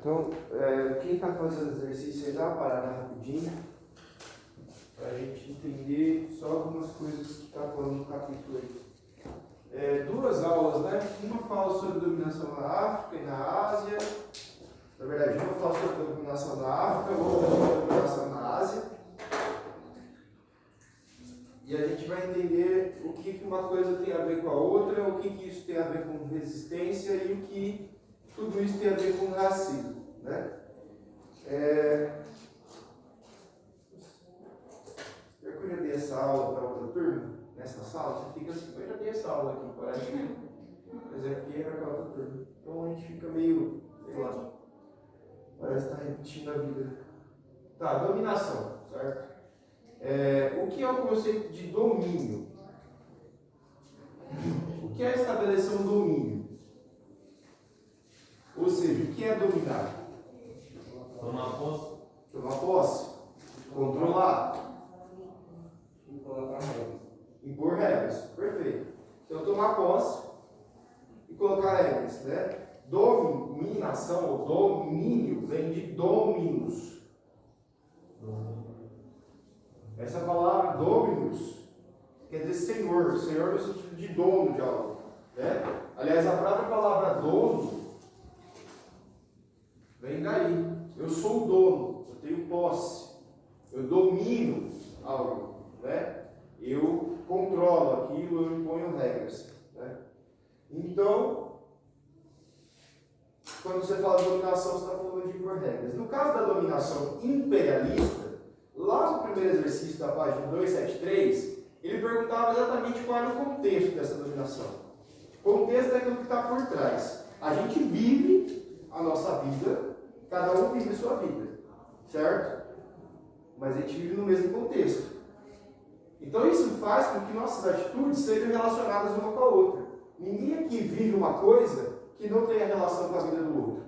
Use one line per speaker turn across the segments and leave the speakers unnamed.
Então, quem está fazendo exercício aí, dá uma parada rapidinho, para a gente entender só algumas coisas que está falando no capítulo aí. Duas aulas, né? Uma fala sobre dominação na África e na Ásia. Na verdade, uma fala sobre dominação na África, outra sobre dominação na Ásia. E a gente vai entender o que uma coisa tem a ver com a outra, o que isso tem a ver com resistência e o que tudo isso tem a ver com racismo, né? Eu já dei essa aula para outra turma, nessa sala, você fica assim, eu já dei essa aula aqui, parece. Mas aqui era para outra turma. Então a gente fica meio, sei lá, parece estar repetindo a vida. Tá, dominação, certo? O que é o conceito de domínio? O que é estabelecer um domínio? Ou seja, o que é dominar?
Tomar posse.
Tomar posse. Controlar. Impor regras. Perfeito. Então, tomar posse e colocar regras, né? Dominação ou domínio vem de dominus. Essa palavra dominus quer dizer senhor. Senhor no sentido de dono de algo, né? Aliás, a própria palavra dono vem daí. Eu sou o dono, eu tenho posse, eu domino algo, né? Eu controlo aquilo, eu imponho regras, né? Então, quando você fala de dominação, você está falando de impor regras. No caso da dominação imperialista, lá no primeiro exercício da página 273, ele perguntava exatamente qual era o contexto dessa dominação. O contexto é aquilo que está por trás. A gente vive a nossa vida, cada um vive a sua vida, certo? Mas a gente vive no mesmo contexto. Então isso faz com que nossas atitudes sejam relacionadas uma com a outra. Ninguém aqui vive uma coisa que não tenha relação com a vida do outro.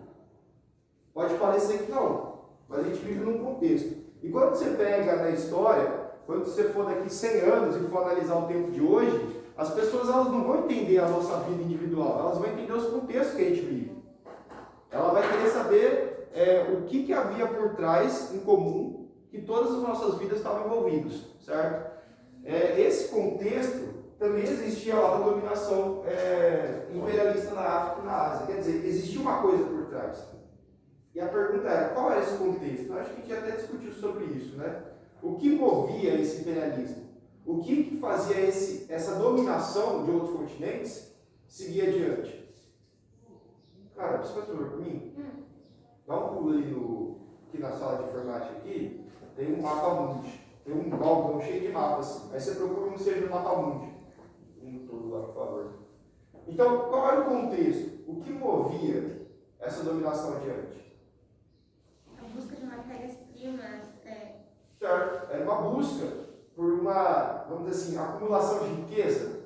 Pode parecer que não, mas a gente vive num contexto. E quando você pega na história, quando você for daqui 100 anos e for analisar o tempo de hoje, as pessoas elas não vão entender a nossa vida individual, elas vão entender os contextos que a gente vive. Ela vai querer saber o que havia por trás em comum, que todas as nossas vidas estavam envolvidas, certo? Esse contexto também existia lá na dominação imperialista na África e na Ásia. Quer dizer, existia uma coisa por trás. E a pergunta era, qual era esse contexto? Eu acho que a gente até discutiu sobre isso, né? O que movia esse imperialismo? O que fazia essa dominação de outros continentes seguir adiante? Cara, você faz favor por mim? Dá um pulo ali aqui na sala de informática aqui, tem um mapa mundi. Tem um balcão cheio de mapas. Aí você procura um seja no mapa mundi. Todo lá, por favor. Então, qual era o contexto? O que movia essa dominação adiante?
A busca de matérias-primas.
Certo. Era uma busca por uma, vamos dizer assim, acumulação de riqueza.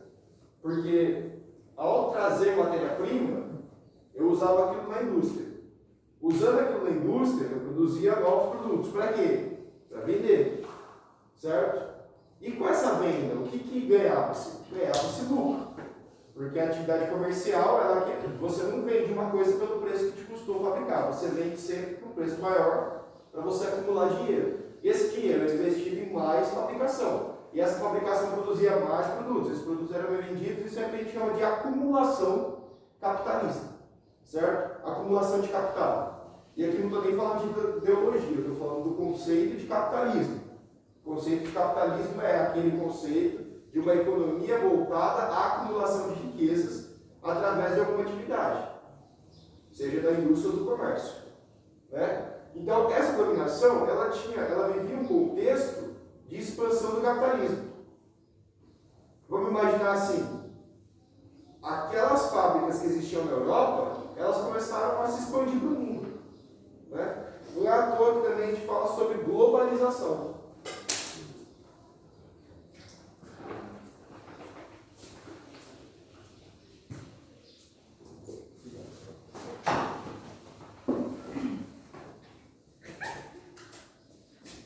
Porque ao trazer matéria-prima, eu usava aquilo na indústria. Usando aquilo na indústria, eu produzia novos produtos. Para quê? Para vender. Certo? E com essa venda, o que ganhava-se? Ganhava-se lucro. Porque a atividade comercial, você não vende uma coisa pelo preço que te custou fabricar. Você vende sempre por um preço maior para você acumular dinheiro. E esse dinheiro é investido em mais fabricação. E essa fabricação produzia mais produtos. Esses produtos eram vendidos e isso é o que a gente chama de acumulação capitalista. Certo? Acumulação de capital. E aqui não estou nem falando de ideologia, eu estou falando do conceito de capitalismo. O conceito de capitalismo é aquele conceito de uma economia voltada à acumulação de riquezas através de alguma atividade, seja da indústria ou do comércio, né? Então, essa dominação, ela vivia um contexto de expansão do capitalismo. Vamos imaginar assim, aquelas fábricas que existiam na Europa, elas começaram a se expandir para o mundo, né? Não é à toa que também a gente fala sobre globalização.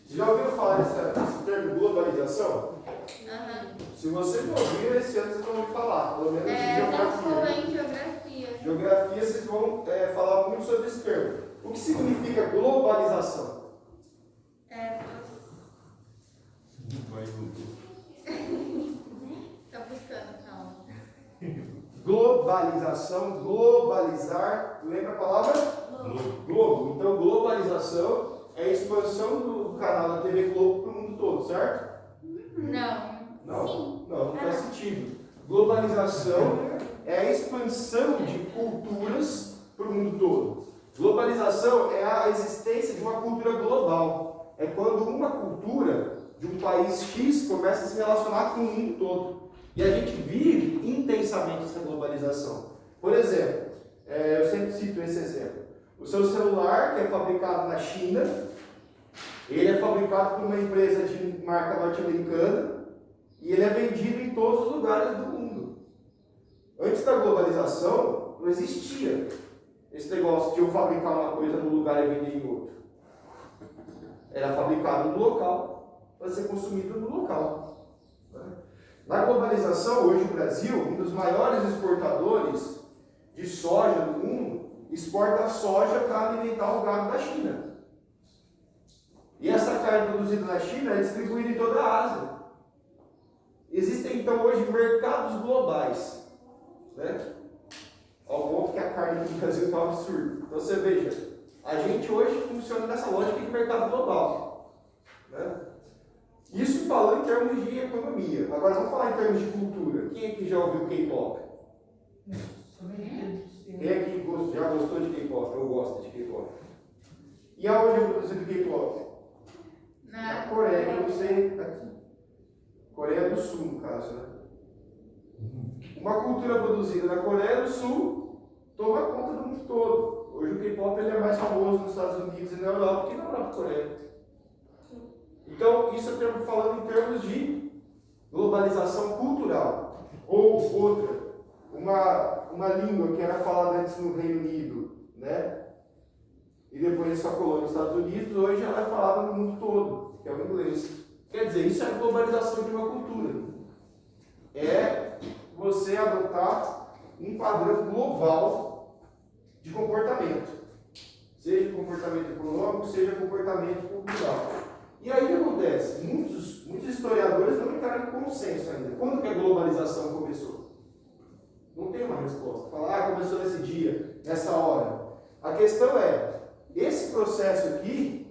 Já ouviram falar desse termo globalização?
Uhum.
Se você não ouviu, esse ano vocês vão ouvir falar, pelo menos em
Eu
geografia.
sou em geografia.
Geografia, vocês vão falar muito sobre esse termo. O que significa globalização?
Tô buscando, calma.
Globalização, globalizar, lembra a palavra? Globo. Então, globalização é a expansão do canal da TV Globo para o mundo todo, certo?
Não.
Não faz sentido. Globalização é a expansão de culturas para o mundo todo. Globalização é a existência de uma cultura global. É quando uma cultura de um país X começa a se relacionar com o mundo todo. E a gente vive intensamente essa globalização. Por exemplo, eu sempre cito esse exemplo. O seu celular, que é fabricado na China, ele é fabricado por uma empresa de marca norte-americana e ele é vendido em todos os lugares do mundo. Antes da globalização, não existia esse negócio de eu fabricar uma coisa num lugar e vender em outro. Era fabricado no local para ser consumido no local. Na globalização, hoje o Brasil, um dos maiores exportadores de soja do mundo, exporta soja para alimentar o gado da China. E essa carne produzida na China é distribuída em toda a Ásia. Existem então hoje mercados globais, né? Ao ponto que a carne aqui no Brasil está um absurdo. Então você veja, a gente hoje funciona nessa lógica de mercado global, né? Isso falando em termos de economia. Agora vamos falar em termos de cultura. Quem aqui já ouviu K-pop? Quem aqui já gostou de K-pop? Eu gosto de K-pop. E aonde é produzido K-pop? Na Coreia, eu não sei aqui. Coreia do Sul, no caso, né? Uma cultura produzida na Coreia do Sul toma conta do mundo todo. Hoje o K-pop ele é mais famoso nos Estados Unidos e na Europa que na própria Coreia. Então, isso eu estou falando em termos de globalização cultural. Ou outra, uma língua que era falada antes no Reino Unido, né? E depois só colou nos Estados Unidos, hoje ela é falada no mundo todo, que é o inglês. Quer dizer, isso é a globalização de uma cultura. É você adotar um padrão global de comportamento. Seja comportamento econômico, seja comportamento cultural. E aí o que acontece? Muitos historiadores não entraram em consenso ainda. Quando que a globalização começou? Não tem uma resposta. Falar, começou nesse dia, nessa hora. A questão é, esse processo aqui,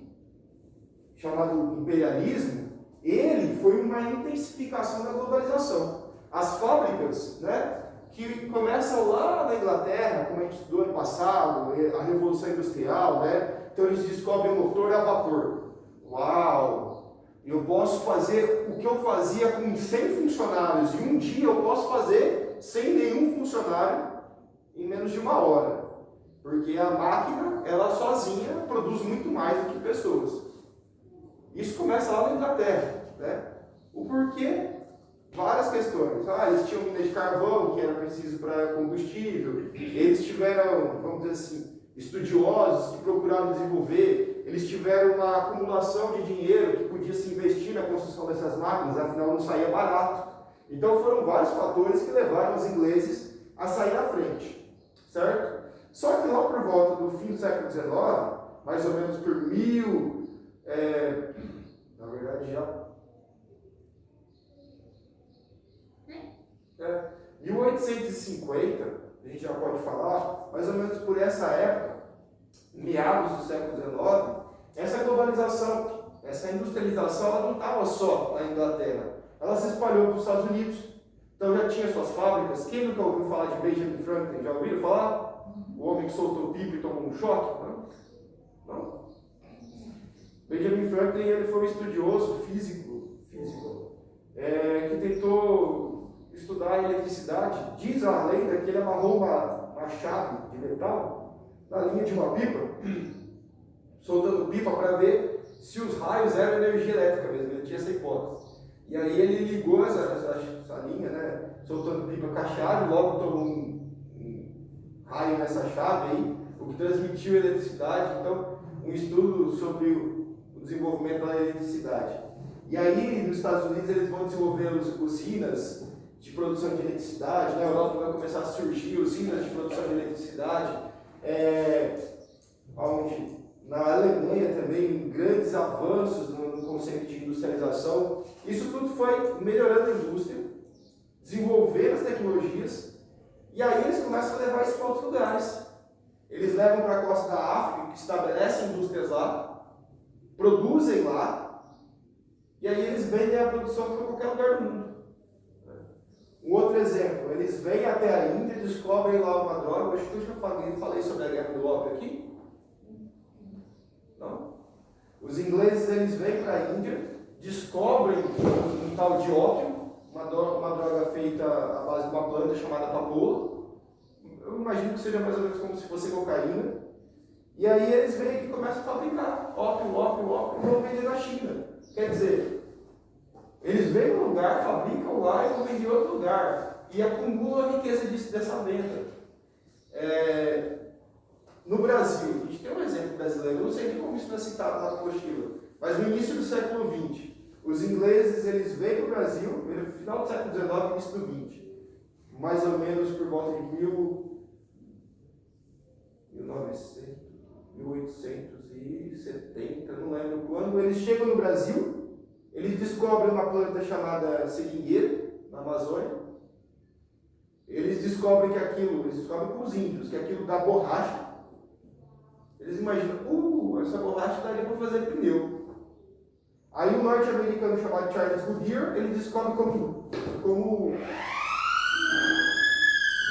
chamado imperialismo, ele foi uma intensificação da globalização. As fábricas, né, que começam lá na Inglaterra, como a gente estudou ano passado, a Revolução Industrial, né? Então eles descobrem o motor a vapor. Uau! Eu posso fazer o que eu fazia com 100 funcionários e um dia eu posso fazer sem nenhum funcionário em menos de uma hora. Porque a máquina, ela sozinha, produz muito mais do que pessoas. Isso começa lá na Inglaterra, né? O porquê? Várias questões. Eles tinham mina de carvão, que era preciso para combustível. Eles tiveram, vamos dizer assim, estudiosos que procuraram desenvolver. Eles tiveram uma acumulação de dinheiro que podia se investir na construção dessas máquinas, afinal não saía barato. Então foram vários fatores que levaram os ingleses a sair à frente, certo? Só que lá por volta do fim do século XIX, mais ou menos por na verdade já 1850, a gente já pode falar, mais ou menos por essa época, meados do século XIX, essa globalização, essa industrialização, ela não estava só na Inglaterra, ela se espalhou para os Estados Unidos. Então já tinha suas fábricas. Quem nunca ouviu falar de Benjamin Franklin? Já ouviram falar? O homem que soltou pipa e tomou um choque? Não? Benjamin Franklin, ele foi um estudioso físico que tentou estudar a eletricidade. Diz a lenda que ele amarrou uma chave de metal na linha de uma pipa, soltando pipa para ver se os raios eram energia elétrica mesmo. Ele tinha essa hipótese. E aí ele ligou essa linha, né, soltando pipa com a chave, logo tomou um raio nessa chave aí, o que transmitiu eletricidade. Então, um estudo sobre o desenvolvimento da eletricidade. E aí, nos Estados Unidos, eles vão desenvolver usinas de produção de eletricidade. Na Europa vai começar a surgir usinas de produção de eletricidade, onde na Alemanha também grandes avanços no conceito de industrialização. Isso tudo foi melhorando a indústria, desenvolvendo as tecnologias, e aí eles começam a levar isso para outros lugares. Eles levam para a costa da África, que estabelecem indústrias lá, produzem lá, e aí eles vendem a produção para qualquer lugar do mundo. Um outro exemplo, eles vêm até a Índia, descobrem lá uma droga. Acho que eu já falei sobre a guerra do ópio aqui. Não? Os ingleses, eles vêm para a Índia, descobrem um tal de ópio, uma droga feita à base de uma planta chamada papoula. Eu imagino que seja mais ou menos como se fosse cocaína. E aí eles vêm aqui e começam a fabricar ópio, e vão vender na China. Quer dizer, eles vêm no lugar, fabricam lá e vão vender em outro lugar. E acumulam a riqueza dessa venda. No Brasil, a gente tem um exemplo brasileiro, eu não sei nem como isso não é citado na apostila, mas no início do século XX, os ingleses eles vêm para o Brasil, no final do século XIX, início do XX, mais ou menos por volta de 1870, não lembro quando, eles chegam no Brasil, eles descobrem uma planta chamada seringueira, na Amazônia. Eles descobrem com os índios, que aquilo dá borracha. Eles imaginam, essa borracha daria para fazer pneu. Aí o norte-americano chamado Charles Goodyear, ele descobre como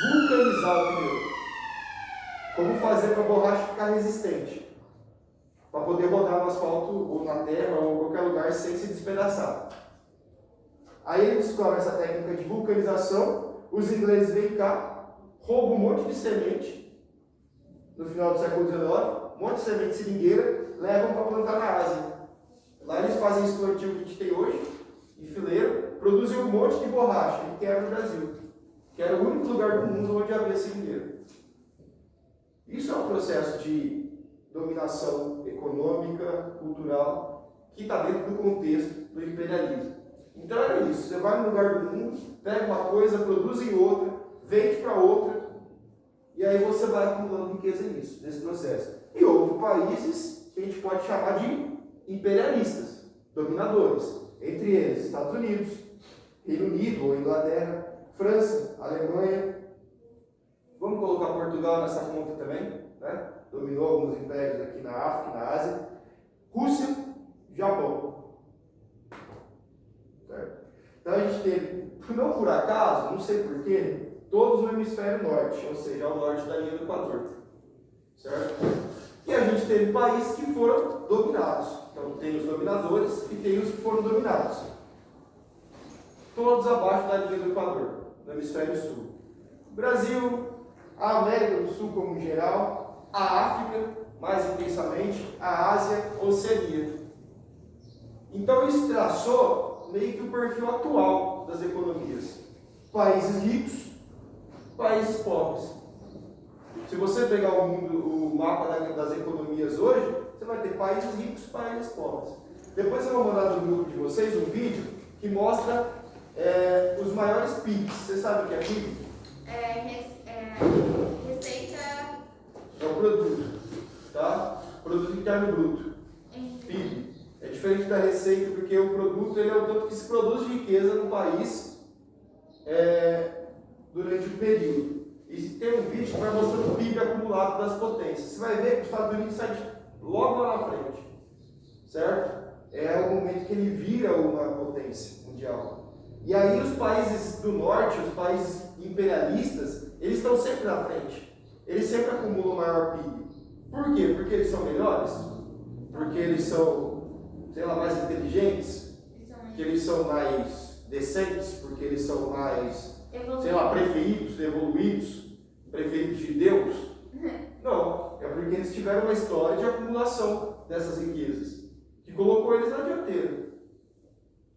vulcanizar o pneu. Como fazer para a borracha ficar resistente. Para poder rodar no asfalto, ou na terra, ou em qualquer lugar, sem se despedaçar. Aí ele descobre essa técnica de vulcanização, os ingleses vêm cá, roubam um monte de semente, no final do século XIX, um monte de semente de seringueira, levam para plantar na Ásia. Lá eles fazem esse plantio que a gente tem hoje, em fileiro, produzem um monte de borracha, que era no Brasil, que era o único lugar do mundo onde havia seringueira. Isso é um processo de dominação econômica, cultural, que está dentro do contexto do imperialismo. Então é isso, você vai num lugar do mundo, pega uma coisa, produz em outra, vende para outra, e aí você vai acumulando riqueza nisso, nesse processo. E houve países que a gente pode chamar de imperialistas, dominadores, entre eles Estados Unidos, Reino Unido ou Inglaterra, França, Alemanha. Vamos colocar Portugal nessa conta também, né? Dominou alguns impérios aqui na África e na Ásia. Rússia, Japão. Certo? Então a gente teve, não por acaso, não sei porquê, todos no hemisfério norte, ou seja, ao norte da linha do Equador. Certo? E a gente teve países que foram dominados. Então tem os dominadores e tem os que foram dominados. Todos abaixo da linha do Equador, no hemisfério sul. Brasil, a América do Sul como geral, a África, mais intensamente, a Ásia, a Oceania. Então isso traçou meio que o perfil atual das economias. Países ricos, países pobres. Se você pegar o mapa das economias hoje, você vai ter países ricos, países pobres. Depois eu vou mandar no grupo de vocês um vídeo que mostra os maiores PIBs. Você sabe o que é PIB?
Receita.
É o produto, tá? Produto interno bruto. PIB. É diferente da receita, porque o produto ele é o tanto que se produz de riqueza no país durante o período. E tem um vídeo que vai mostrando o PIB acumulado das potências. Você vai ver que os Estados Unidos sai logo lá na frente, certo? É o momento que ele vira uma potência mundial. E aí os países do norte, os países imperialistas, eles estão sempre na frente. Eles sempre acumulam maior PIB. Por quê? Porque eles são melhores? Porque eles são, sei lá, mais inteligentes? Porque eles são mais decentes? Porque eles são mais, sei lá, preferidos, evoluídos? Preferidos de Deus? Não, é porque eles tiveram uma história de acumulação dessas riquezas, que colocou eles na dianteira.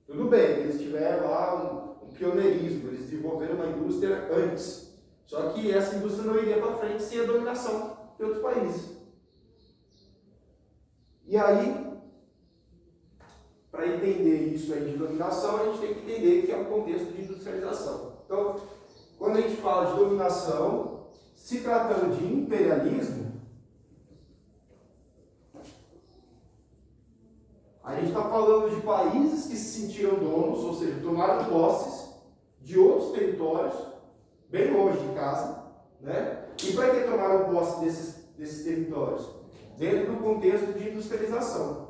Tudo bem, eles tiveram lá um pioneirismo, eles desenvolveram uma indústria antes. Só que essa indústria não iria para frente sem a dominação de outros países. E aí, para entender isso aí de dominação, a gente tem que entender que é um contexto de industrialização. Então, quando a gente fala de dominação, se tratando de imperialismo, a gente está falando de países que se sentiram donos, ou seja, tomaram posses de outros territórios, bem longe de casa, né? E para que tomaram posse desses territórios? Dentro do contexto de industrialização.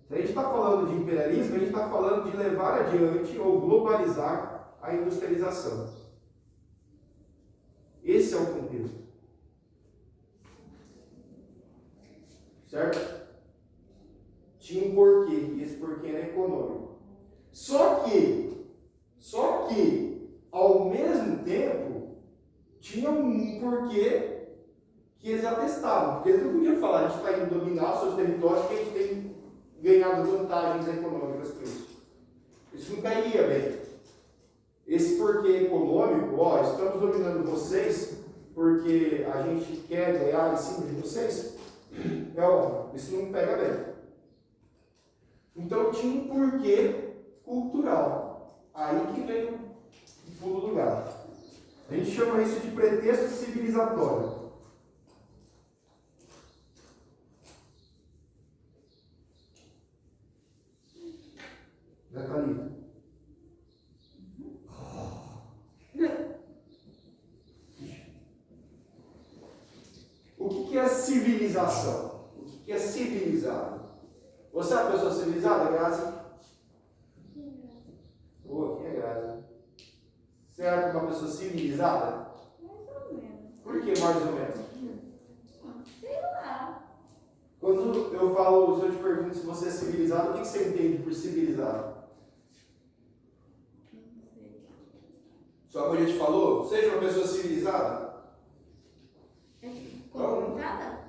Se a gente está falando de imperialismo, a gente está falando de levar adiante ou globalizar a industrialização. Esse é o contexto. Certo? Tinha um porquê, e esse porquê era econômico. Só que, ao mesmo tempo, tinha um porquê que eles atestavam. Porque eles não podiam falar, a gente está indo dominar os seus territórios porque a gente tem ganhado vantagens econômicas com isso. Isso não cairia bem. Esse porquê econômico, estamos dominando vocês porque a gente quer ganhar em cima de vocês, isso não pega bem. Então tinha um porquê cultural. Aí que vem o pulo do gato. A gente chama isso de pretexto civilizatório. Né, Thalita? O que é civilização? O que é civilizado? Você é uma pessoa civilizada, Graça? Boa, quem é Graça? Você é uma pessoa civilizada?
Mais ou menos.
Por que mais ou menos?
Sei lá.
Quando eu falo, se eu te pergunto se você é civilizado, o que você entende por civilizado?
Não sei.
Só como a gente falou, seja uma pessoa civilizada.
É tipo comportada?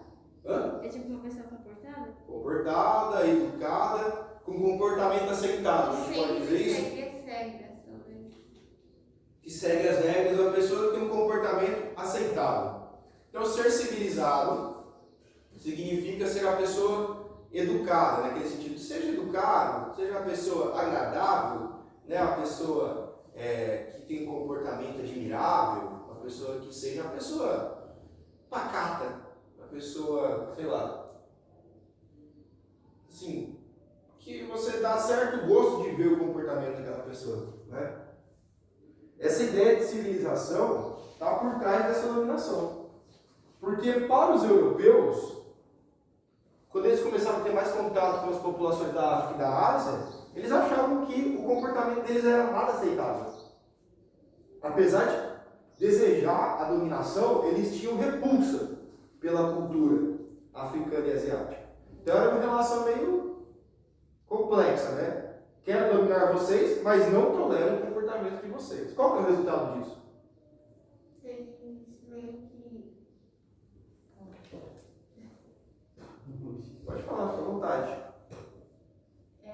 Hã?
É tipo uma pessoa comportada?
Comportada, educada, com comportamento aceitado. A gente pode dizer isso?
Segue as regras, talvez.
Que segue as regras, uma pessoa que tem um comportamento aceitável. Então, ser civilizado significa ser uma pessoa educada, naquele sentido. Seja educado, seja uma pessoa agradável, né? Uma pessoa que tem um comportamento admirável, uma pessoa que seja uma pessoa pacata, uma pessoa, sei lá, assim, que você dá certo gosto de ver o comportamento daquela pessoa, né? Essa ideia de civilização está por trás dessa dominação. Porque para os europeus, quando eles começaram a ter mais contato com as populações da África e da Ásia, eles achavam que o comportamento deles era nada aceitável. Apesar de desejar a dominação, eles tinham repulsa pela cultura africana e asiática. Então era uma relação meio complexa, né? Quero dominar vocês, mas não tolero o comportamento de vocês. Qual que é o resultado disso?
Eles meio que.
Pode falar, fica à vontade.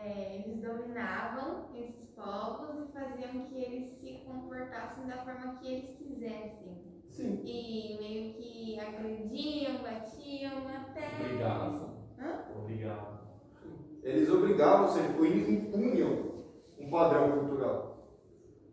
Eles dominavam esses povos e faziam que eles se comportassem da forma que eles quisessem.
Sim.
E meio que agrediam, batiam até.
Obrigavam.
Hã?
Obrigavam.
Eles obrigavam, ou seja, impunham um padrão cultural.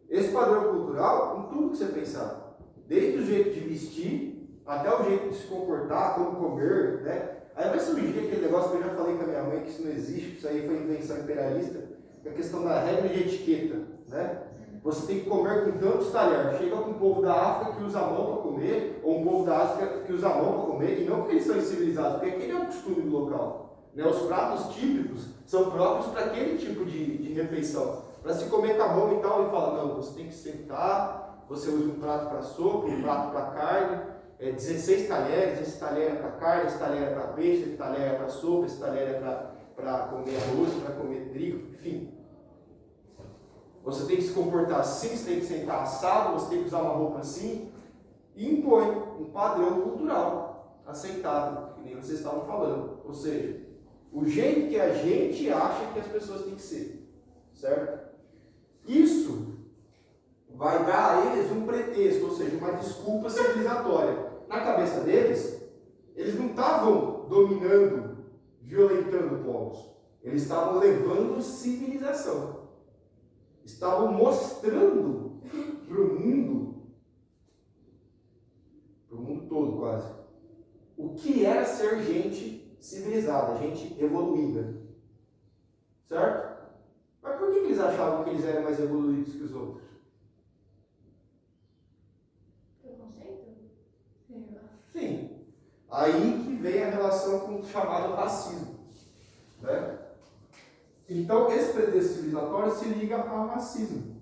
Esse padrão cultural, em tudo que você pensar, desde o jeito de vestir, até o jeito de se comportar, como comer, né? Aí vai surgir aquele negócio que eu já falei com a minha mãe, que isso não existe, que isso aí foi invenção imperialista, que é a questão da regra de etiqueta, né? Você tem que comer com tantos talheres. Chega um povo da África que usa a mão para comer, ou um povo da Ásia que usa a mão para comer, e não porque eles são incivilizados, porque aquele é o costume do local. Né? Os pratos típicos são próprios para aquele tipo de refeição. Para se comer com a mão e tal, ele fala, não, você tem que sentar, você usa um prato para sopa, um prato para carne, 16 talheres, esse talher é para carne, esse talher é para peixe, esse talher é para sopa, esse talher é para comer arroz, para comer trigo, enfim. Você tem que se comportar assim, você tem que sentar assado, você tem que usar uma roupa assim, e impõe um padrão cultural aceitável, que nem vocês estavam falando. Ou seja, o jeito que a gente acha que as pessoas têm que ser, certo? Isso vai dar a eles um pretexto, ou seja, uma desculpa civilizatória. Na cabeça deles, eles não estavam dominando, violentando povos. Eles estavam levando civilização. Estavam mostrando para o mundo todo quase, o que era ser gente civilizada, gente evoluída. Certo? Mas por que eles achavam que eles eram mais evoluídos que os outros?
Preconceito?
Sim. Aí que vem a relação com o chamado racismo. Né? Então, esse pretexto civilizatório se liga ao racismo.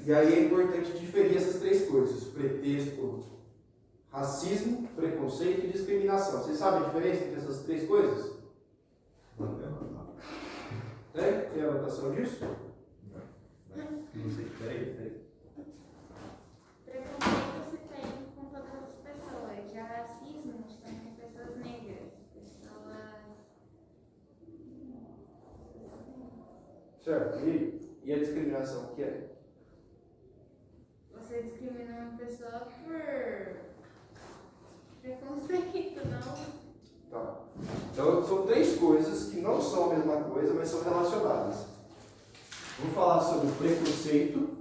E aí é importante diferir essas três coisas: pretexto, racismo, preconceito e discriminação. Vocês sabem a diferença entre essas três coisas? Tem anotação disso?
Não sei, peraí.
Preconceito se tem com todas as pessoas. Já racismo se tem com pessoas negras.
Certo. E a discriminação, o que é?
Você discrimina uma pessoa por preconceito, não?
Tá. Então, são três coisas que não são a mesma coisa, mas são relacionadas. Vou falar sobre o preconceito.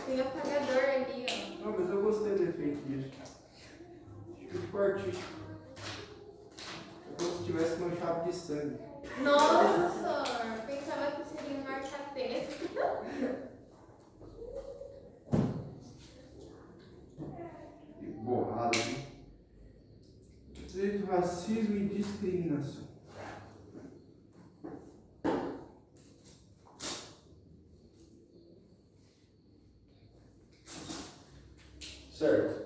Tem apagador ali, ó.
Não, mas eu gostei do efeito disso. Acho que ficou artístico. É como se tivesse manchado de sangue.
Nossa, pensava que seria um marca-texto.
Que borrada, hein? Preconceito, racismo e discriminação. Certo.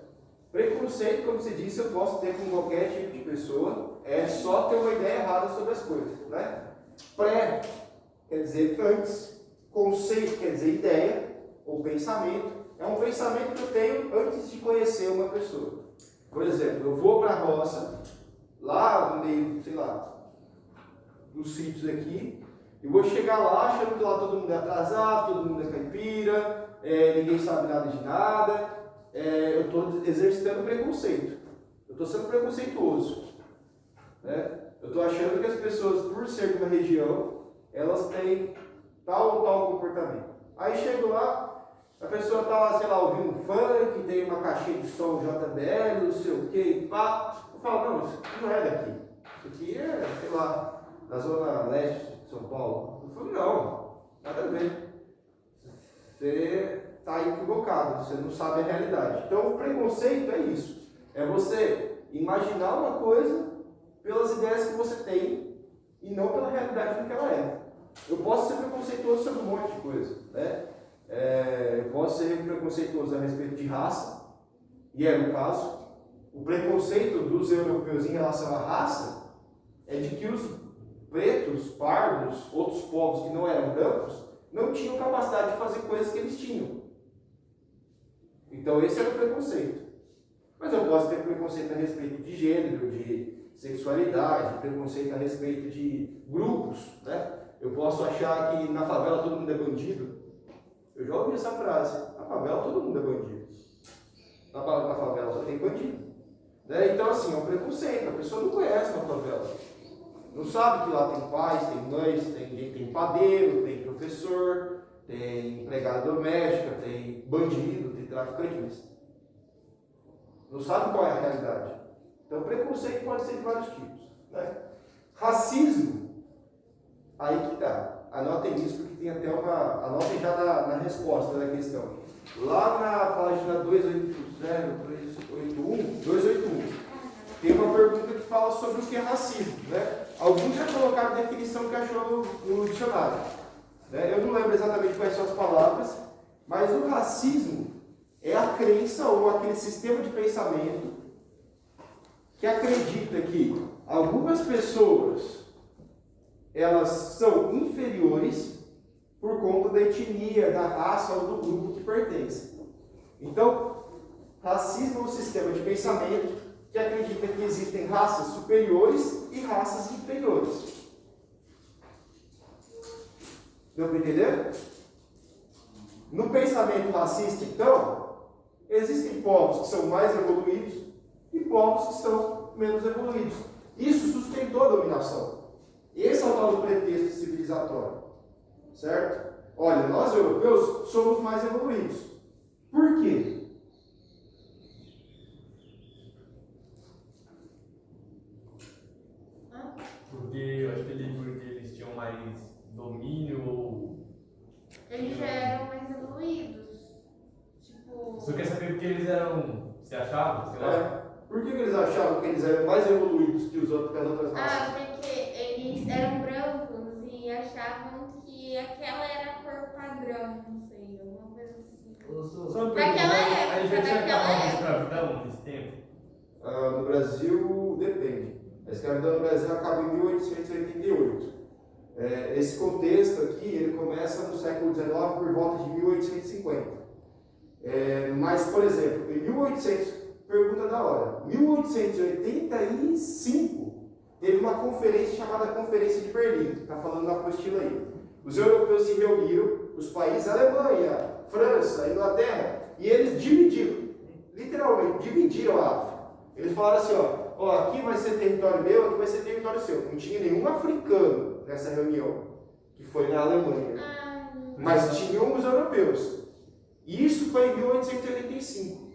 Preconceito, como você disse, eu posso ter com qualquer tipo de pessoa. É só ter uma ideia errada sobre as coisas, né? Pré quer dizer antes, conceito quer dizer ideia ou pensamento. É um pensamento que eu tenho antes de conhecer uma pessoa. Por exemplo, eu vou para a roça, lá no meio, sei lá, dos sítios aqui, e vou chegar lá achando que lá todo mundo é atrasado, todo mundo é caipira, ninguém sabe nada de nada. Eu estou exercitando preconceito. Eu estou sendo preconceituoso. Né? Eu estou achando que as pessoas, por ser de uma região, elas têm tal ou tal comportamento. Aí chego lá, a pessoa está lá, sei lá, ouvindo um funk, tem uma caixinha de som JBL, não sei o que, e pá. Eu falo, não, isso não é daqui. Isso aqui é, sei lá, da zona leste de São Paulo. Eu falo, não, nada a ver. Você está equivocado, você não sabe a realidade. Então, o preconceito é isso. É você imaginar uma coisa pelas ideias que você tem e não pela realidade do que ela é. Eu posso ser preconceituoso sobre um monte de coisa, né? Eu posso ser preconceituoso a respeito de raça, e é no caso. O preconceito dos europeus em relação à raça é de que os pretos, pardos, outros povos que não eram brancos, não tinham capacidade de fazer coisas que eles tinham. Então esse era o preconceito. Mas eu posso ter preconceito a respeito de gênero, de sexualidade, preconceito a respeito de grupos, né? Eu posso achar que na favela todo mundo é bandido. Eu já ouvi essa frase. Na favela todo mundo é bandido. Na favela só tem bandido. Né? Então assim, é um preconceito. A pessoa não conhece uma favela. Não sabe que lá tem pais, tem mães, tem padeiro, tem professor, tem empregada doméstica, tem bandido, tem traficante, mas não sabe qual é a realidade. Então, preconceito pode ser de vários tipos. Né? Racismo, aí que tá. Anotem isso, porque tem até uma. Anotem já na resposta da questão. Lá na página 281, tem uma pergunta que fala sobre o que é racismo. Né? Alguns já colocaram a definição que achou no dicionário. Né? Eu não lembro exatamente quais são as palavras, mas o racismo é a crença ou aquele sistema de pensamento que acredita que algumas pessoas elas são inferiores por conta da etnia, da raça ou do grupo que pertencem. Então, racismo é um sistema de pensamento que acredita que existem raças superiores e raças inferiores. Deu para entender? No pensamento racista, então, Existem povos que são mais evoluídos e povos que são menos evoluídos. Isso sustentou a dominação. Esse é o tal do pretexto civilizatório. Certo? Olha, nós europeus somos mais evoluídos. Por quê?
Porque eu acho que eles tinham mais domínio ou.
Eles já eram mais evoluídos. Tipo.
Só quer saber porque eles eram. Se achavam? Sei lá.
Por que eles achavam que eles eram mais evoluídos que as outras raças?
Porque eles eram brancos e achavam que aquela era a cor padrão, não sei, alguma coisa assim.
Só
Naquela época,
a gente já tinha
naquela
acabado a
época.
escravidão nesse tempo?
No Brasil, depende. A escravidão no Brasil acaba em 1888. Esse contexto aqui, ele começa no século XIX por volta de 1850. Mas, por exemplo, em 1800, pergunta da hora, 1885, teve uma conferência chamada Conferência de Berlim, está falando na apostila aí. Os europeus se reuniram, os países, Alemanha, França, Inglaterra, e eles dividiram, literalmente, dividiram a África. Eles falaram assim, ó, aqui vai ser território meu, aqui vai ser território seu. Não tinha nenhum africano nessa reunião, que foi na Alemanha. Mas tinham os europeus. E isso foi em 1885,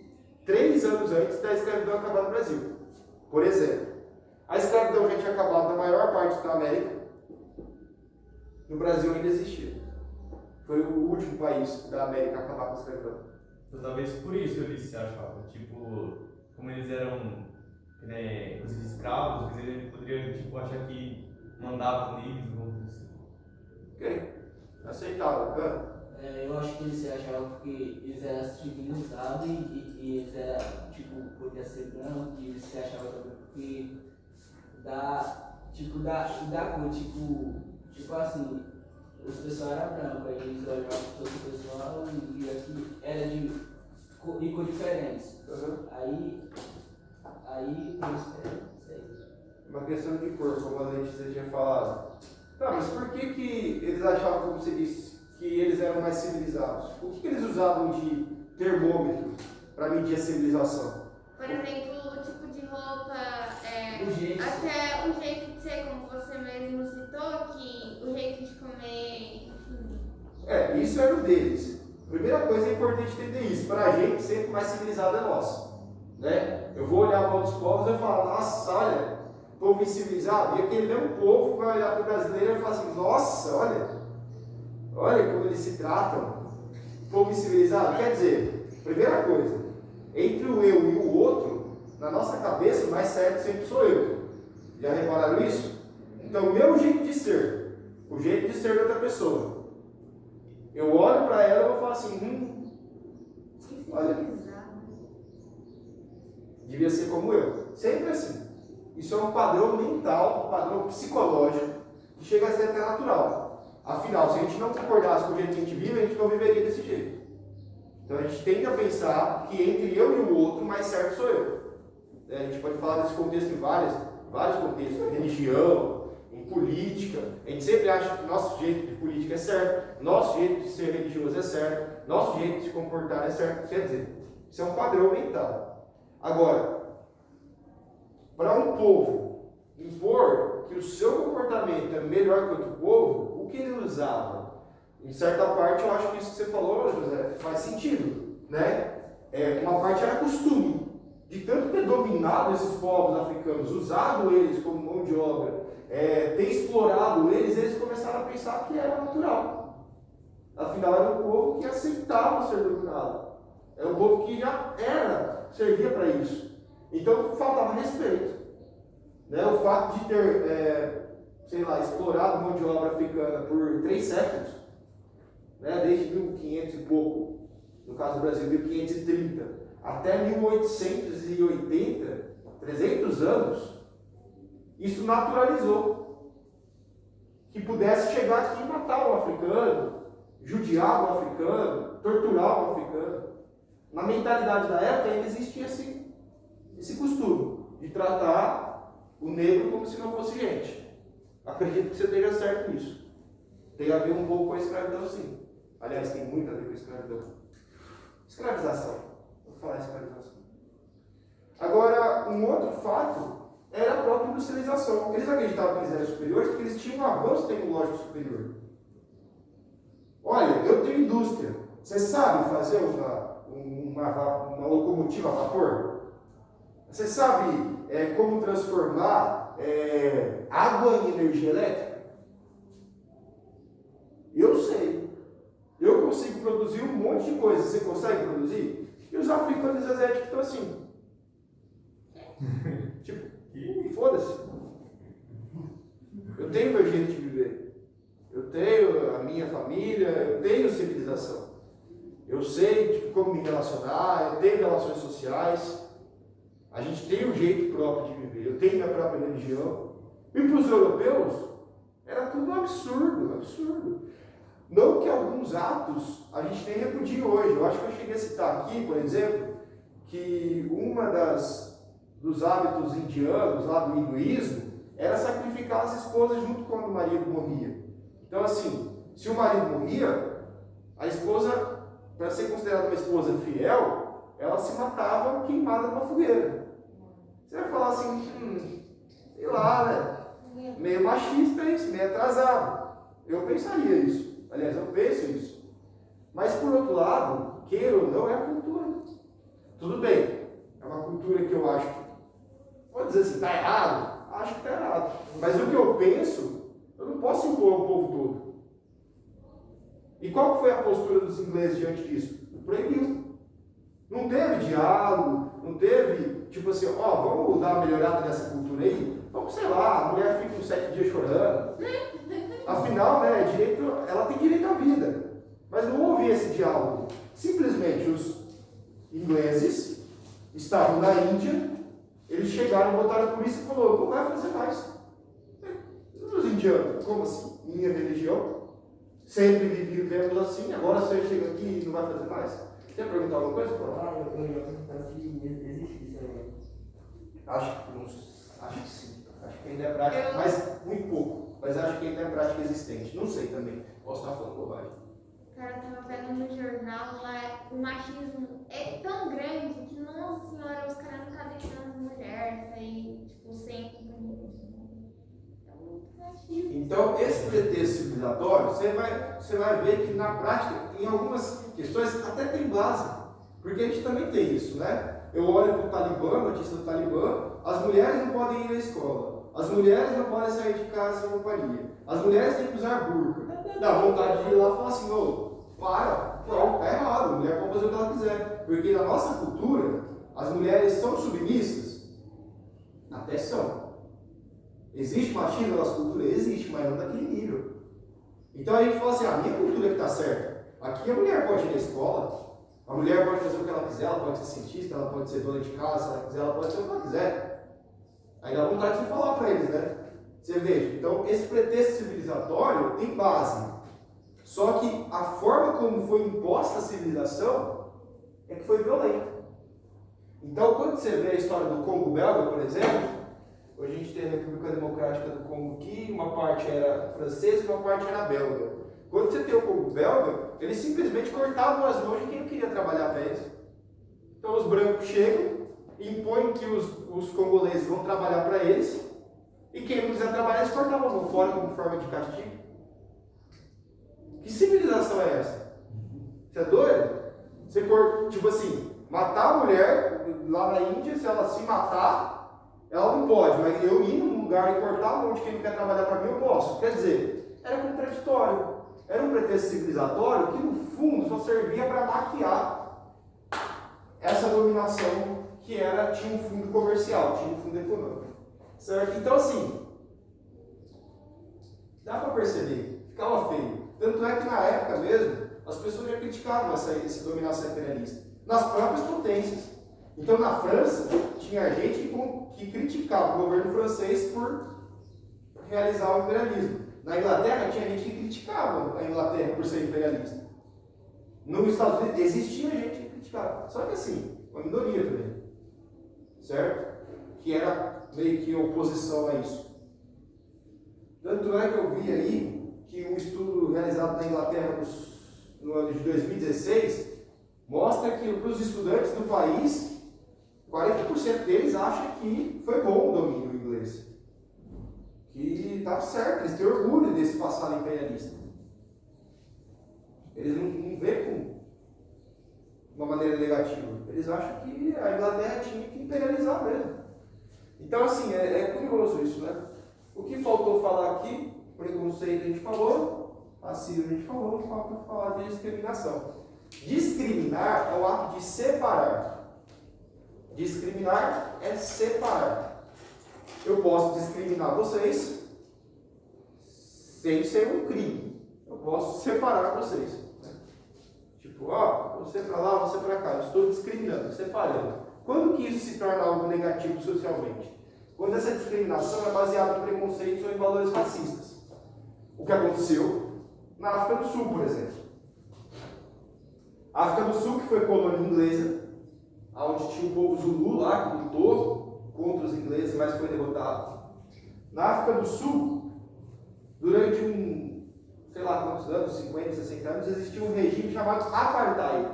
3 anos antes da escravidão acabar no Brasil. Por exemplo, a escravidão já tinha acabado na maior parte da América. No Brasil ainda existia. Foi o último país da América a acabar com a escravidão.
Então, talvez por isso eles se achavam. Tipo, como eles eram os escravos, eles poderiam tipo, achar que mandavam neles, vamos dizer assim.
Ok, aceitável.
Eu acho que eles se achavam porque eles eram civilizados e eles eram, tipo, podia ser branco, e eles se achavam também porque da cor, tipo assim, os pessoal era branco, aí eles olhavam para o pessoal e via que era de cor diferentes.
Uhum.
Aí por isso
Uma questão de cor, como a Letícia tinha falado. Tá, mas por que eles achavam, como você disse, que eles eram mais civilizados? O que eles usavam de termômetro para medir a civilização?
Por exemplo, o tipo de roupa,
O jeito.
até o jeito de ser, como você mesmo citou, que o jeito de comer, enfim.
Isso era o deles. Primeira coisa, é importante entender isso. Para a gente, sempre mais civilizado é nosso. Né? Eu vou olhar para outros povos e falar, nossa, olha, povo incivilizado. E aquele mesmo povo vai olhar para o brasileiro e falar assim, nossa, olha como eles se tratam. Povo incivilizado. Quer dizer, primeira coisa, entre o eu e o outro, na nossa cabeça, o mais certo sempre sou eu. Já repararam isso? Então, o meu jeito de ser, o jeito de ser da outra pessoa, eu olho para ela e vou falar assim, olha, devia ser como eu. Sempre assim. Isso é um padrão mental, um padrão psicológico, que chega a ser até natural. Afinal, se a gente não concordasse com o jeito que a gente vive, a gente não viveria desse jeito. Então a gente tende a pensar que entre eu e o outro, o mais certo sou eu. A gente pode falar desse contexto em vários contextos, em religião, em política. A gente sempre acha que nosso jeito de política é certo, nosso jeito de ser religioso é certo, nosso jeito de se comportar é certo. Quer dizer, isso é um padrão mental. Agora, para um povo impor que o seu comportamento é melhor que o outro povo, o que ele usava? Em certa parte, eu acho que isso que você falou, José, faz sentido, né? Uma parte era costume, de tanto ter dominado esses povos africanos, usado eles como mão de obra, ter explorado eles começaram a pensar que era natural. Afinal, era um povo que aceitava ser dominado. É um povo que já servia para isso. Então, faltava respeito. Né? O fato de ter, explorado mão de obra africana por 3 séculos, né? Desde 1500 e pouco, no caso do Brasil, 1530, até 1880, 300 anos, isso naturalizou que pudesse chegar aqui e matar um africano, judiar um africano, torturar um africano. Na mentalidade da época ainda existia esse costume de tratar o negro como se não fosse gente. Acredito que você esteja certo nisso. Tem a ver um pouco com a escravidão, sim. Aliás, tem muito a ver com a escravidão. Escravização. Vou falar escravização. Agora, um outro fato era a própria industrialização. Eles acreditavam que eles eram superiores porque eles tinham um avanço tecnológico superior. Olha, eu tenho indústria. Você sabe fazer uma locomotiva a vapor? Você sabe como transformar água em energia elétrica? Eu sei. Eu consigo produzir um monte de coisa. Você consegue produzir? E os africanos asiáticos estão assim. Tipo, foda-se. Eu tenho meu jeito de viver. Eu tenho a minha família, eu tenho civilização. Eu sei como me relacionar, eu tenho relações sociais. A gente tem um jeito próprio de viver. Eu tenho minha própria religião. E para os europeus, era tudo um absurdo, absurdo. Não que alguns atos a gente nem repudie hoje. Eu acho que eu cheguei a citar aqui, por exemplo, que dos hábitos indianos, lá do hinduísmo, era sacrificar as esposas junto quando o marido morria. Então, assim, se o marido morria, a esposa, para ser considerada uma esposa fiel, ela se matava queimada numa fogueira. Você vai falar assim, sei lá, né? Meio machista isso, meio atrasado. Eu pensaria isso. Aliás, eu penso isso. Mas, por outro lado, queira ou não, é a cultura. Tudo bem, é uma cultura que eu acho que, pode dizer assim, está errado? Acho que está errado. Mas o que eu penso, eu não posso impor ao povo todo. E qual foi a postura dos ingleses diante disso? Proibiu. Não teve diálogo, não teve, tipo assim, vamos dar uma melhorada nessa cultura aí? Vamos, sei lá, a mulher fica uns 7 dias chorando. Afinal, né, ela tem direito à vida. Mas não houve esse diálogo. Simplesmente os ingleses estavam na Índia, eles chegaram, botaram a polícia e falou, não vai fazer mais. Os indianos, como assim? Minha religião? Sempre vivemos assim, agora você chega aqui e não vai fazer mais? Quer perguntar alguma coisa?
Eu ia perguntar se existe isso aí.
Acho que sim. Acho que ainda é prática, mas muito pouco. Mas acho que ainda é prática existente. Não sei também. Posso estar falando bobagem.
Cara, eu tava vendo no jornal lá, o machismo é tão grande que, nossa senhora, os caras não estão deixando as mulheres aí, tipo, sem compromisso. É muito machismo.
Então, esse pretexto civilizatório, você vai ver que na prática, em algumas questões, até tem base. Porque a gente também tem isso, né? Eu olho para o Talibã, notícia do Talibã, as mulheres não podem ir na escola, as mulheres não podem sair de casa sem rouparia, as mulheres têm que usar burca. Dá vontade de ir lá e falar assim, não, tá errado, a mulher pode fazer o que ela quiser. Porque na nossa cultura, as mulheres são submissas? Até são. Existe machismo na nossa cultura? Existe, mas não daquele nível. Então a gente fala assim, a minha cultura que está certa. Aqui a mulher pode ir na escola, a mulher pode fazer o que ela quiser, ela pode ser cientista, ela pode ser dona de casa, se ela quiser, ela pode ser o que ela quiser. Aí dá vontade de falar para eles, né? Você veja, então esse pretexto civilizatório tem base. Só que a forma como foi imposta a civilização é que foi violenta. Então, quando você vê a história do Congo belga, por exemplo, hoje a gente tem a República Democrática do Congo aqui, uma parte era francesa e uma parte era belga. Quando você tem o Congo belga, eles simplesmente cortavam as mãos de quem não queria trabalhar para eles. Então, os brancos chegam, impõem que os congoleses vão trabalhar para eles, e quem não quiser trabalhar, eles cortavam a mão fora como forma de castigo. Que civilização é essa? Você é doido? Você, tipo assim, matar a mulher lá na Índia, se ela se matar, ela não pode, mas eu ir num lugar e cortar a mão de quem não quer trabalhar para mim, eu posso. Quer dizer, era contraditório. Era um pretexto civilizatório que, no fundo, só servia para maquiar essa dominação que tinha um fundo comercial, tinha um fundo econômico. Certo? Então, assim, dá para perceber, ficava feio. Tanto é que na época mesmo, as pessoas já criticavam essa dominação imperialista, nas próprias potências. Então na França, tinha gente que criticava o governo francês por realizar o imperialismo. Na Inglaterra, tinha gente que criticava a Inglaterra por ser imperialista. Nos Estados Unidos, existia gente que criticava. Só que assim, uma minoria também. Certo? Que era meio que oposição a isso. Tanto é que eu vi aí que um estudo realizado na Inglaterra no ano de 2016 Mostra que para os estudantes do país, 40% deles acham que foi bom o domínio do inglês. Que estava certo, eles têm orgulho desse passado imperialista. Eles não veem com uma maneira negativa. Eles acham que a Inglaterra tinha que imperializar mesmo. Então, assim, é curioso isso, né? O que faltou falar aqui, preconceito a gente falou, racismo a gente falou, falta falar de discriminação. Discriminar é o ato de separar. Discriminar é separar. Eu posso discriminar vocês sem ser um crime. Eu posso separar vocês. Né? Tipo, ó, você pra lá, você pra cá. Eu estou discriminando, separando. Quando que isso se torna algo negativo socialmente? Quando essa discriminação é baseada em preconceitos ou em valores racistas. O que aconteceu na África do Sul, por exemplo. A África do Sul, que foi colônia inglesa, onde tinha o povo Zulu lá, que lutou contra os ingleses, mas foi derrotado. Na África do Sul, durante sei lá quantos anos, 50, 60 anos, existia um regime chamado apartheid,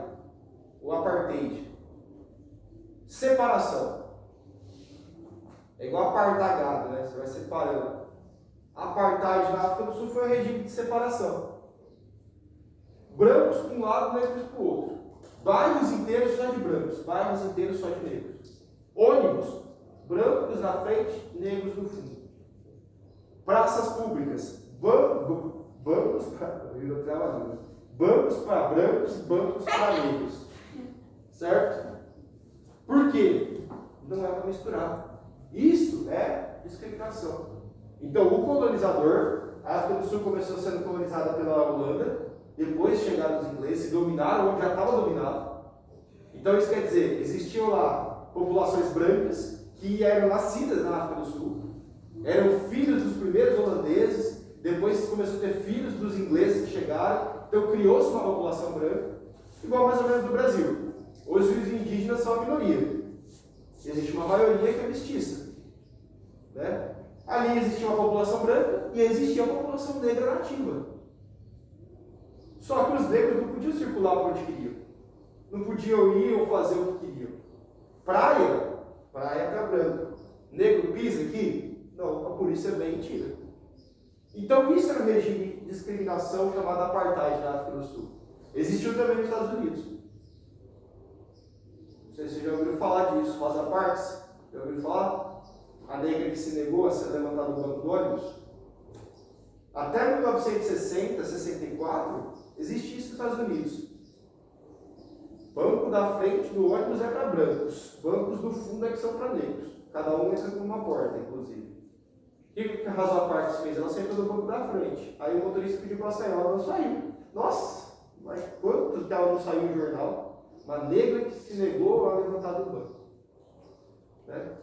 ou apartheid. Separação. É igual apartar gado, né? Você vai separando. Apartheid na África do Sul foi um regime de separação. Brancos para um lado, negros para o outro. Bairros inteiros só de brancos, bairros inteiros só de negros. Ônibus, brancos na frente, negros no fundo. Praças públicas, bancos para brancos, bancos para negros. Certo? Por quê? Não é para misturar. Isso é discriminação. Então, o colonizador, a África do Sul começou sendo colonizada pela Holanda, depois chegaram os ingleses e dominaram onde já estava dominado. Então, isso quer dizer, existiam lá populações brancas que eram nascidas na África do Sul, eram filhos dos primeiros holandeses, depois começou a ter filhos dos ingleses que chegaram, então criou-se uma população branca, igual mais ou menos do Brasil. Hoje os indígenas são a minoria. Existe uma maioria que é mestiça. Né? Ali existia uma população branca e existia uma população negra nativa. Só que os negros não podiam circular por onde queriam. Não podiam ir ou fazer o que queriam. Praia para branco. Negro pisa aqui? Não, a polícia vem e tira. Então isso era um regime de discriminação chamado apartheid na África do Sul. Existiu também nos Estados Unidos. Não sei se você já ouviu falar disso, Rosa Parks. Já ouviu falar? A negra que se negou a ser levantada do banco do ônibus. Até 1960, 64, existe isso nos Estados Unidos. Banco da frente do ônibus é para brancos. Bancos do fundo é que são para negros. Cada um entra por uma porta, inclusive. O que a Rosa Parks fez? Ela sentou no banco da frente. Aí o motorista pediu para ela sair. Ela não saiu. Nossa, mas quanto que ela não saiu no jornal? Uma negra que se negou a levantar do banco. Né?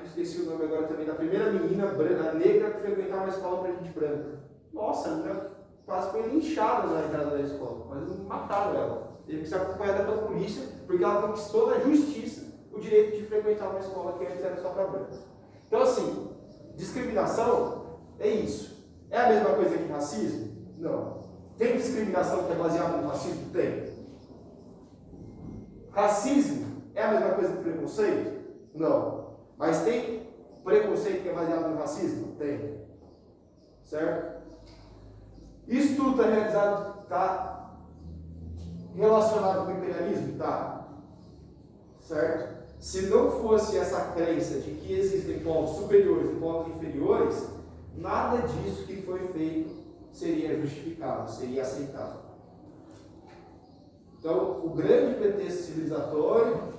Esqueci o nome agora também da primeira menina branca, negra que frequentava uma escola para gente branca. Nossa, a menina quase foi linchada na entrada da escola, mas não mataram ela. Teve que ser acompanhada pela polícia, porque ela conquistou na justiça o direito de frequentar uma escola que antes era só para brancos. Então, assim, discriminação é isso. É a mesma coisa que racismo? Não. Tem discriminação que é baseada no racismo? Tem. Racismo é a mesma coisa que preconceito? Não. Mas tem preconceito que é baseado no racismo? Tem. Certo? Isso tudo está realizado, está relacionado com o imperialismo? Tá. Certo? Se não fosse essa crença de que existem povos superiores e povos inferiores, nada disso que foi feito seria justificado, seria aceitável. Então, o grande pretexto civilizatório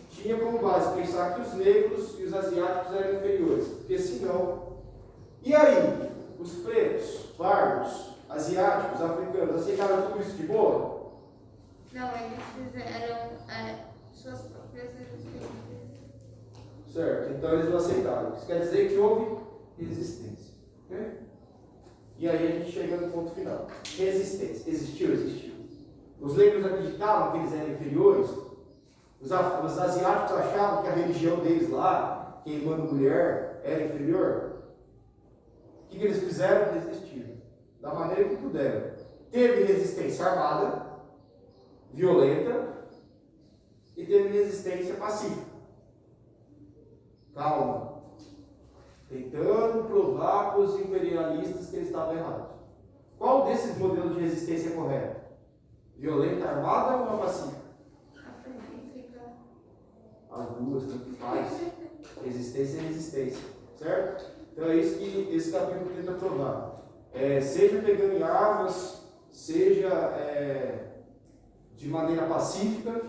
tinha como base pensar que os negros e os asiáticos eram inferiores, porque senão... E aí, os pretos, pardos, asiáticos, africanos, aceitaram tudo isso de boa?
Não, eles fizeram suas próprias resistências.
Certo, então eles não aceitaram. Isso quer dizer que houve resistência. Okay? E aí a gente chega no ponto final. Resistência. Existiu? Existiu. Os negros acreditavam que eles eram inferiores. Os asiáticos achavam que a religião deles lá, queimando mulher, era inferior. O que eles fizeram? Resistiram. Da maneira que puderam. Teve resistência armada. violenta e teve resistência pacífica. Calma. Tentando provar para os imperialistas que eles estavam errados. Qual desses modelos de resistência é correto? Violenta armada ou uma pacífica?
A pacífica.
As duas, tanto faz. Resistência é resistência. Certo? Então é isso que esse capítulo tenta provar. Seja pegando em armas, seja de maneira pacífica,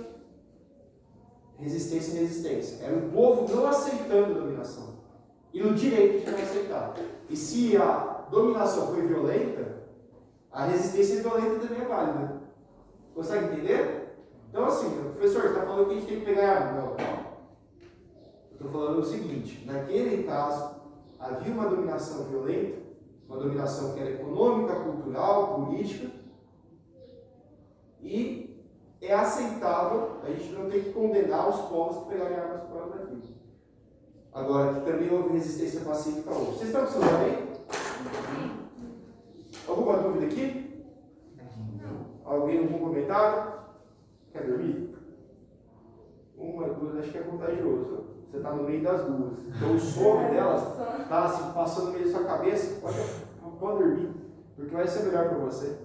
resistência e resistência. Era o povo não aceitando a dominação. E no direito de não aceitar. E se a dominação foi violenta, a resistência violenta também é válida. Consegue entender? Então assim, professor, você está falando que a gente tem que pegar arma. Não. Eu estou falando o seguinte, naquele caso, havia uma dominação violenta, uma dominação que era econômica, cultural, política, e é aceitável, a gente não tem que condenar os povos que pegarem armas por causa daquilo. Agora, que também houve resistência pacífica hoje. Vocês estão precisando bem? Alguma dúvida aqui? Alguém, algum comentário? Quer dormir? Uma, duas, acho que é contagioso. Você está no meio das duas. Então o sono delas está assim, passando no meio da sua cabeça. Pode dormir, porque vai ser melhor para você.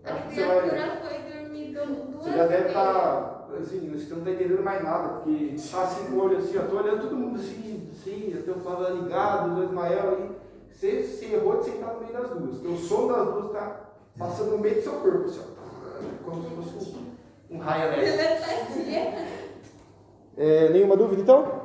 A
Acho que você vai.
criatura foi dormir duas
Você já deve
vezes.
estar, assim, você não está entendendo mais nada, porque está assim com o olho assim, eu tô olhando todo mundo assim, eu tenho o Flávio ligado, o Ismael, e você errou de sentar no meio das duas, porque o som das duas está passando no meio do seu corpo, assim, ó, como se fosse um raio elétrico.
Telepatia.
Nenhuma dúvida então?